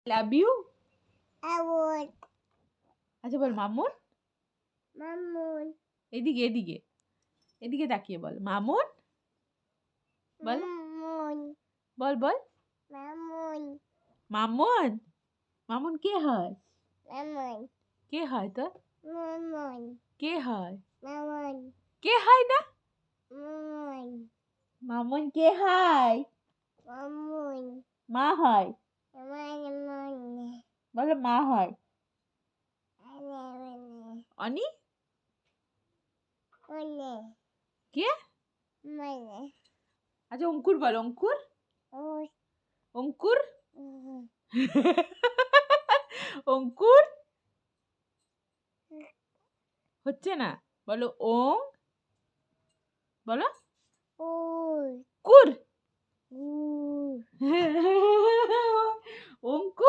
Love you. Award. আচ্ছা বল Mamun. Mamun. এদিকে এদিকে এদিকে তাকিয়ে বল মামুন। বল Mamun. বল বল Mamun. মামুন। মামুন কে হয়? Mamun. কে হয় তোর? Mamun. কে হয়? Mamun. কে হয় না? Mamun. মামুন কে হয়? Mamun. মা হয়। Mamun. বলো মা হয়। অনি Mune. কে? Mune. আচ্ছা অঙ্কুর বল অঙ্কুর। Oh. অঙ্কুর Oh. অঙ্কুর হচ্ছে না। বলো ওং। বলো Oh. কুর। Oh. অঙ্কুর।